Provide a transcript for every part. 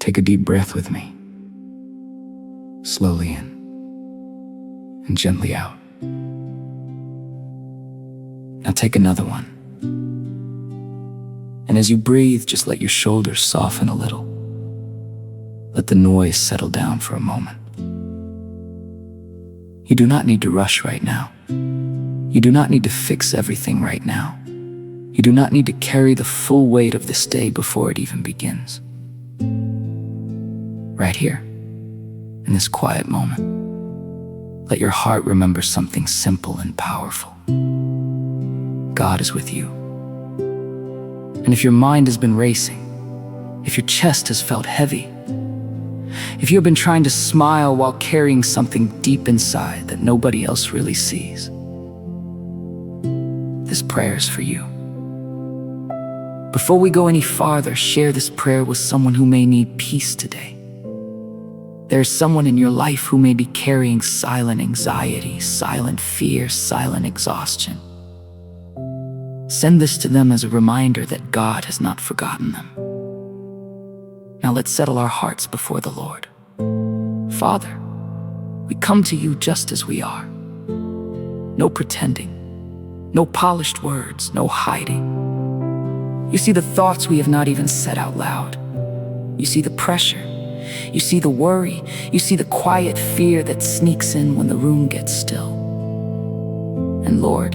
Take a deep breath with me. Slowly in and gently out. Now take another one. And as you breathe, just let your shoulders soften a little. Let the noise settle down for a moment. You do not need to rush right now. You do not need to fix everything right now. You do not need to carry the full weight of this day before it even begins. Right here, in this quiet moment, let your heart remember something simple and powerful. God is with you. And if your mind has been racing, if your chest has felt heavy, if you have been trying to smile while carrying something deep inside that nobody else really sees, this prayer is for you. Before we go any farther, share this prayer with someone who may need peace today. There is someone in your life who may be carrying silent anxiety, silent fear, silent exhaustion. Send this to them as a reminder that God has not forgotten them. Now let's settle our hearts before the Lord. Father, we come to you just as we are. No pretending, no polished words, no hiding. You see the thoughts we have not even said out loud. You see the pressure. You see the worry. You see the quiet fear that sneaks in when the room gets still. And Lord,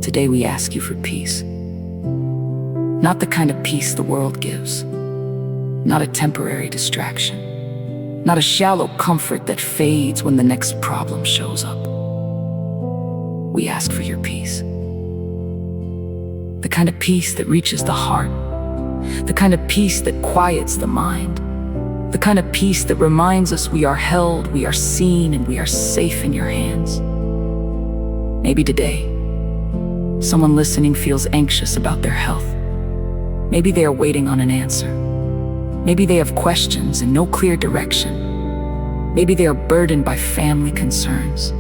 today we ask you for peace. Not the kind of peace the world gives. Not a temporary distraction. Not a shallow comfort that fades when the next problem shows up. We ask for your peace. The kind of peace that reaches the heart. The kind of peace that quiets the mind. The kind of peace that reminds us we are held, we are seen, and we are safe in your hands. Maybe today, someone listening feels anxious about their health. Maybe they are waiting on an answer. Maybe they have questions and no clear direction. Maybe they are burdened by family concerns.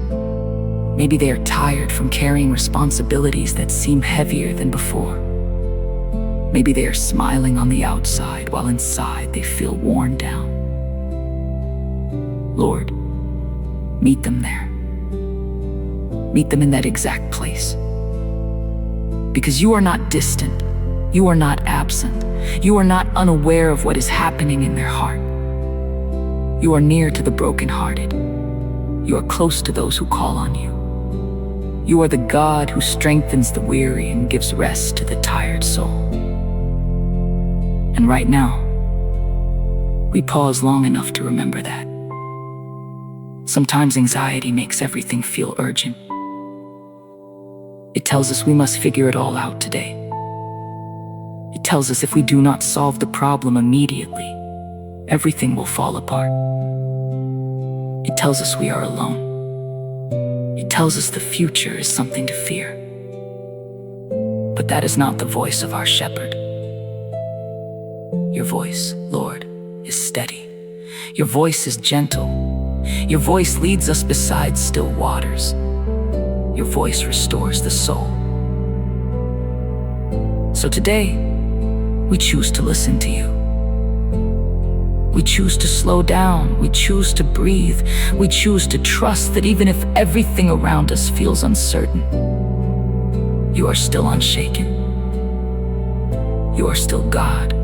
Maybe they are tired from carrying responsibilities that seem heavier than before. Maybe they are smiling on the outside while inside they feel worn down. Lord, meet them there. Meet them in that exact place. Because you are not distant. You are not absent. You are not unaware of what is happening in their heart. You are near to the brokenhearted. You are close to those who call on you. You are the God who strengthens the weary and gives rest to the tired soul. And right now, we pause long enough to remember that. Sometimes anxiety makes everything feel urgent. It tells us we must figure it all out today. It tells us if we do not solve the problem immediately, everything will fall apart. It tells us we are alone. It tells us the future is something to fear. But that is not the voice of our shepherd. Your voice, Lord, is steady. Your voice is gentle. Your voice leads us beside still waters. Your voice restores the soul. So today, we choose to listen to you. We choose to slow down. We choose to breathe. We choose to trust that even if everything around us feels uncertain, you are still unshaken. You are still God.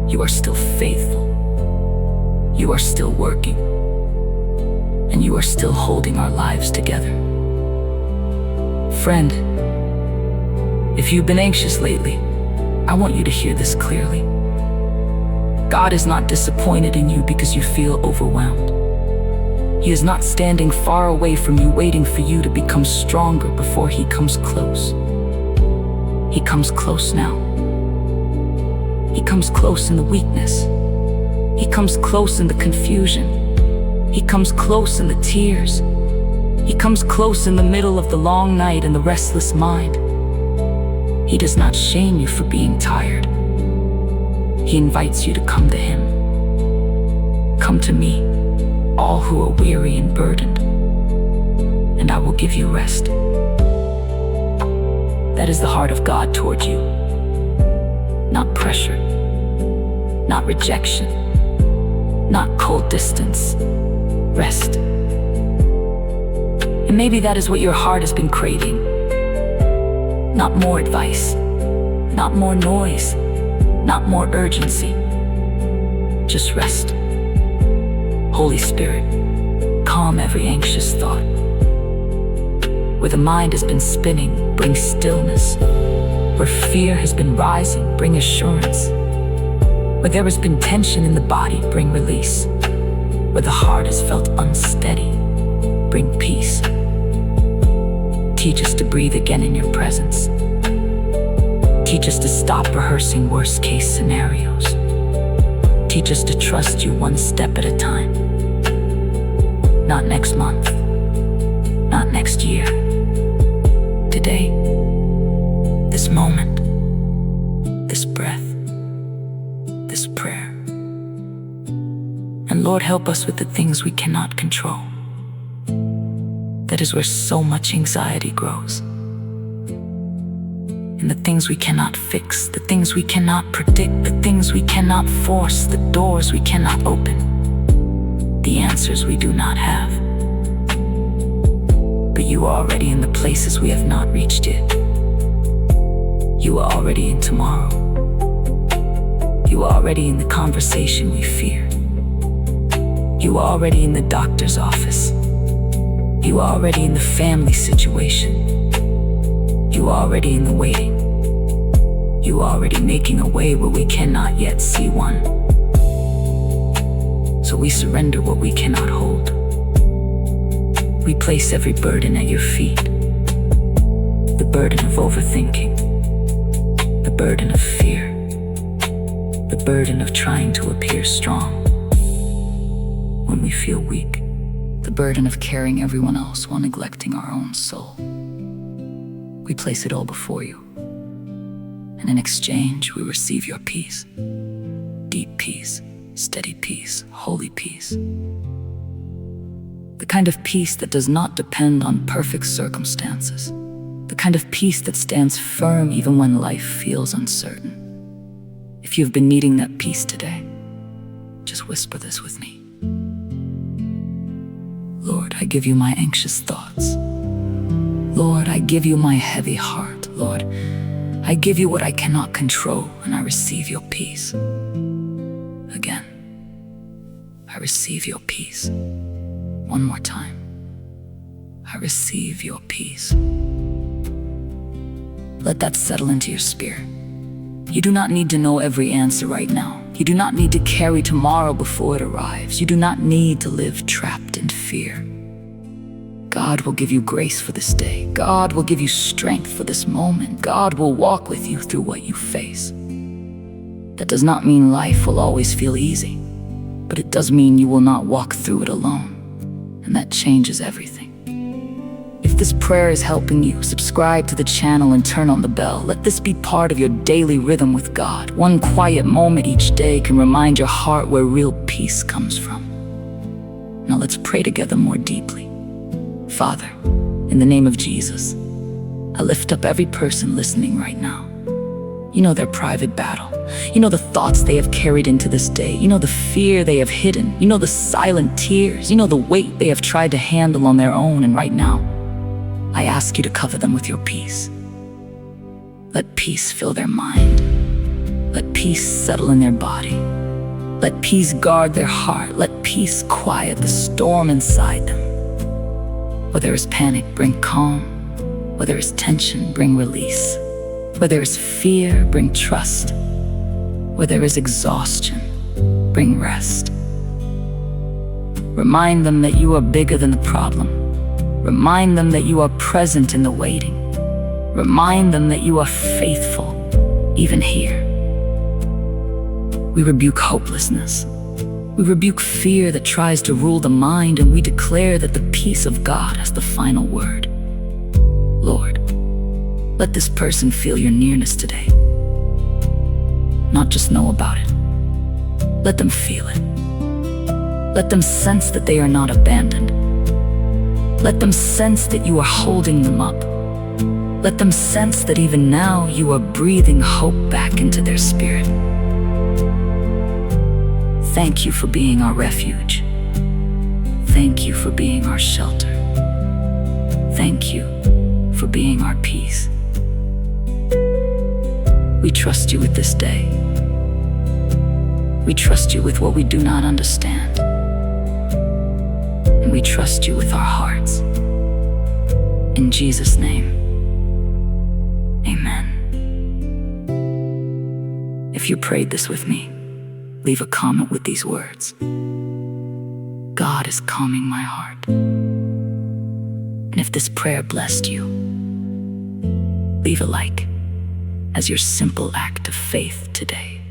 You are still faithful. You are still working. And you are still holding our lives together. Friend, if you've been anxious lately, I want you to hear this clearly. God is not disappointed in you because you feel overwhelmed. He is not standing far away from you waiting for you to become stronger before he comes close. He comes close now. He comes close in the weakness. He comes close in the confusion. He comes close in the tears. He comes close in the middle of the long night and the restless mind. He does not shame you for being tired. He invites you to come to him. Come to me, all who are weary and burdened, and I will give you rest. That is the heart of God toward you. Not pressure, not rejection, not cold distance. Rest. And maybe that is what your heart has been craving. Not more advice, not more noise, not more urgency. Just rest. Holy Spirit, calm every anxious thought. Where the mind has been spinning, bring stillness. Where fear has been rising, bring assurance. Where there has been tension in the body, bring release. Where the heart has felt unsteady, bring peace. Teach us to breathe again in your presence. Teach us to stop rehearsing worst-case scenarios. Teach us to trust you one step at a time. Not next month, not next year. Today, this moment, this breath, this prayer. And Lord, help us with the things we cannot control. That is where so much anxiety grows. And the things we cannot fix, the things we cannot predict, the things we cannot force, the doors we cannot open, the answers we do not have. But you are already in the places we have not reached yet. You are already in tomorrow. You are already in the conversation we fear. You are already in the doctor's office. You are already in the family situation. You are already in the waiting. You are already making a way where we cannot yet see one. So we surrender what we cannot hold. We place every burden at your feet. The burden of overthinking. The burden of fear. The burden of trying to appear strong when we feel weak. The burden of carrying everyone else while neglecting our own soul. We place it all before you. And in exchange, we receive your peace. Deep peace, steady peace, holy peace. The kind of peace that does not depend on perfect circumstances. The kind of peace that stands firm even when life feels uncertain. If you've been needing that peace today, just whisper this with me. Lord, I give you my anxious thoughts. Lord, I give you my heavy heart. Lord, I give you what I cannot control, and I receive your peace. Again, I receive your peace. One more time. I receive your peace. Let that settle into your spirit. You do not need to know every answer right now. You do not need to carry tomorrow before it arrives. You do not need to live trapped in fear. God will give you grace for this day. God will give you strength for this moment. God will walk with you through what you face. That does not mean life will always feel easy, but it does mean you will not walk through it alone. And that changes everything. If this prayer is helping you, subscribe to the channel and turn on the bell. Let this be part of your daily rhythm with God. One quiet moment each day can remind your heart where real peace comes from. Now let's pray together more deeply. Father, in the name of Jesus, I lift up every person listening right now. You know their private battle. You know the thoughts they have carried into this day. You know the fear they have hidden. You know the silent tears. You know the weight they have tried to handle on their own. And right now, I ask you to cover them with your peace. Let peace fill their mind. Let peace settle in their body. Let peace guard their heart. Let peace quiet the storm inside them. Where there is panic, bring calm. Where there is tension, bring release. Where there is fear, bring trust. Where there is exhaustion, bring rest. Remind them that you are bigger than the problem. Remind them that you are present in the waiting. Remind them that you are faithful, even here. We rebuke hopelessness. We rebuke fear that tries to rule the mind, and we declare that the peace of God has the final word. Lord, let this person feel your nearness today. Not just know about it. Let them feel it. Let them sense that they are not abandoned. Let them sense that you are holding them up. Let them sense that even now you are breathing hope back into their spirit. Thank you for being our refuge. Thank you for being our shelter. Thank you for being our peace. We trust you with this day. We trust you with what we do not understand. And we trust you with our hearts. In Jesus' name, amen. If you prayed this with me, leave a comment with these words: God is calming my heart. And if this prayer blessed you, leave a like as your simple act of faith today.